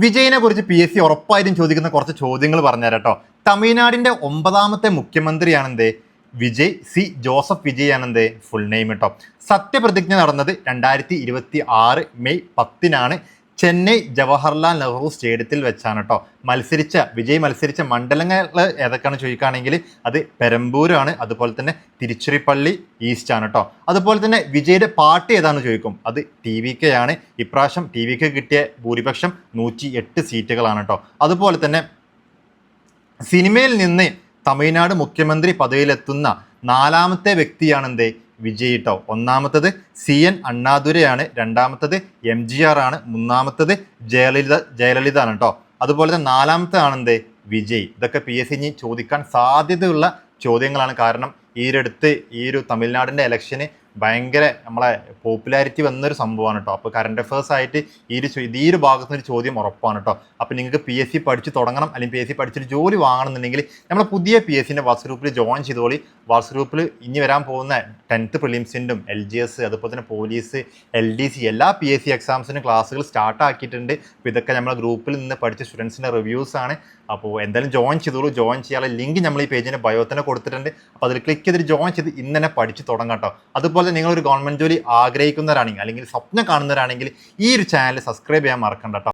വിജയിനെ കുറിച്ച് PSC ഉറപ്പായിട്ടും ചോദിക്കുന്ന കുറച്ച് ചോദ്യങ്ങൾ പറഞ്ഞുതരാം കേട്ടോ. തമിഴ്നാടിന്റെ 9ാമത്തെ മുഖ്യമന്ത്രിയാണെന്തേ വിജയ് ജോസഫ് വിജയ് ആണെന്തേ ഫുൾ നെയിം കേട്ടോ. സത്യപ്രതിജ്ഞ നടന്നത് 2026 മെയ് 10-നാണ് ചെന്നൈ ജവഹർലാൽ നെഹ്റു സ്റ്റേഡിയത്തിൽ വെച്ചാണ് കേട്ടോ. വിജയ് മത്സരിച്ച മണ്ഡലങ്ങൾ ഏതൊക്കെയാണ് ചോദിക്കുകയാണെങ്കിൽ അത് പെരമ്പൂരാണ്, അതുപോലെ തന്നെ തിരുച്ചിറപ്പള്ളി ഈസ്റ്റ് ആണ് കേട്ടോ. അതുപോലെ തന്നെ വിജയുടെ പാർട്ടി ഏതാണെന്ന് ചോദിക്കും, അത് TVK ആണ്. ഇപ്രാവശ്യം TVK കിട്ടിയ ഭൂരിപക്ഷം 108 സീറ്റുകളാണ് കേട്ടോ. അതുപോലെ തന്നെ സിനിമയിൽ നിന്ന് തമിഴ്നാട് മുഖ്യമന്ത്രി പദവിയിലെത്തുന്ന 4ാമത്തെ വ്യക്തിയാണെന്തേ വിജയ് ട്ടോ. 1ാമത്തത് CN അണ്ണാദുരയാണ്, 2ാമത്തത് MGR ആണ്, 3ാമത്തത് ജയലളിത ആണ് കേട്ടോ. അതുപോലെ തന്നെ 4ാമത്തെ ആണെന്തേ വിജയ്. ഇതൊക്കെ PSC ഇനി ചോദിക്കാൻ സാധ്യതയുള്ള ചോദ്യങ്ങളാണ്. കാരണം ഈ ഒരു തമിഴ്നാടിൻ്റെ ഇലക്ഷന് ഭയങ്കര നമ്മളെ പോപ്പുലാരിറ്റി വന്നൊരു സംഭവമാണ് കേട്ടോ. അപ്പോൾ കറണ്ട് അഫയേഴ്സ് ആയിട്ട് ഈ ഒരു ഭാഗത്ത് നിന്ന് ഒരു ചോദ്യം ഉറപ്പാണ് കേട്ടോ. അപ്പോൾ നിങ്ങൾക്ക് PSC പഠിച്ച് തുടങ്ങണം, അല്ലെങ്കിൽ PSC പഠിച്ചൊരു ജോലി വാങ്ങണമെന്നുണ്ടെങ്കിൽ നമ്മളെ പുതിയ PSCൻ്റെ വാട്സ് ഗ്രൂപ്പിൽ ജോയിൻ ചെയ്തോളി. വാട്സ് ഗ്രൂപ്പിൽ ഇനി വരാൻ പോകുന്ന 10th പ്രിലിംസിൻ്റെയും LGS അതുപോലെ തന്നെ പോലീസ് LDC എല്ലാ PSC എക്സാംസിനും ക്ലാസ്സുകൾ സ്റ്റാർട്ട് ആക്കിയിട്ടുണ്ട്. അപ്പോൾ ഇതൊക്കെ നമ്മളെ ഗ്രൂപ്പിൽ നിന്ന് പഠിച്ച സ്റ്റുഡൻസിൻ്റെ റിവ്യൂസ് ആണ്. അപ്പോൾ എന്തായാലും ജോയിൻ ചെയ്തോളൂ. ജോയിൻ ചെയ്യാനുള്ള ലിങ്ക് നമ്മൾ ഈ പേജിൻ്റെ ബയോ തന്നെ കൊടുത്തിട്ടുണ്ട്. അപ്പോൾ അതിൽ ക്ലിക്ക് ചെയ്തിട്ട് ജോയിൻ ചെയ്ത് ഇന്ന് തന്നെ പഠിച്ച് തുടങ്ങാം കേട്ടോ. അതുപോലെ നിങ്ങളൊരു ഗവൺമെൻറ് ജോലി ആഗ്രഹിക്കുന്നവരാണെങ്കിൽ അല്ലെങ്കിൽ സ്വപ്നം കാണുന്നവരാണെങ്കിൽ ഈ ഒരു ചാനൽ സബ്സ്ക്രൈബ് ചെയ്യാൻ മറക്കണ്ട കേട്ടോ.